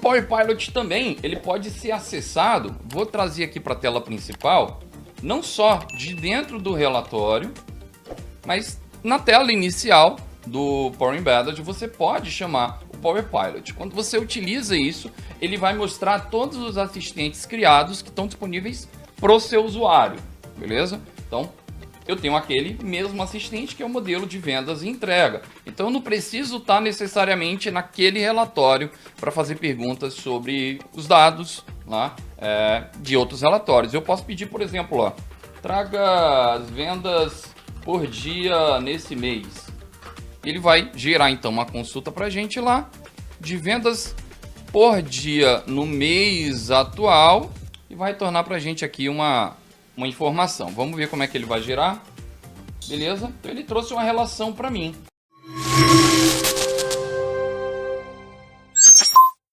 Power Pilot também, ele pode ser acessado, vou trazer aqui para a tela principal, não só de dentro do relatório, mas na tela inicial do Power Embedded você pode chamar o Power Pilot. Quando você utiliza isso, ele vai mostrar todos os assistentes criados que estão disponíveis para o seu usuário, beleza? Então, eu tenho aquele mesmo assistente que é o modelo de vendas e entrega. Então, eu não preciso estar necessariamente naquele relatório para fazer perguntas sobre os dados lá, de outros relatórios. Eu posso pedir, por exemplo, ó, traga as vendas por dia nesse mês. Ele vai gerar, então, uma consulta para a gente lá de vendas por dia no mês atual e vai tornar para a gente aqui uma informação. Vamos ver como é que ele vai gerar. Beleza? Então ele trouxe uma relação para mim.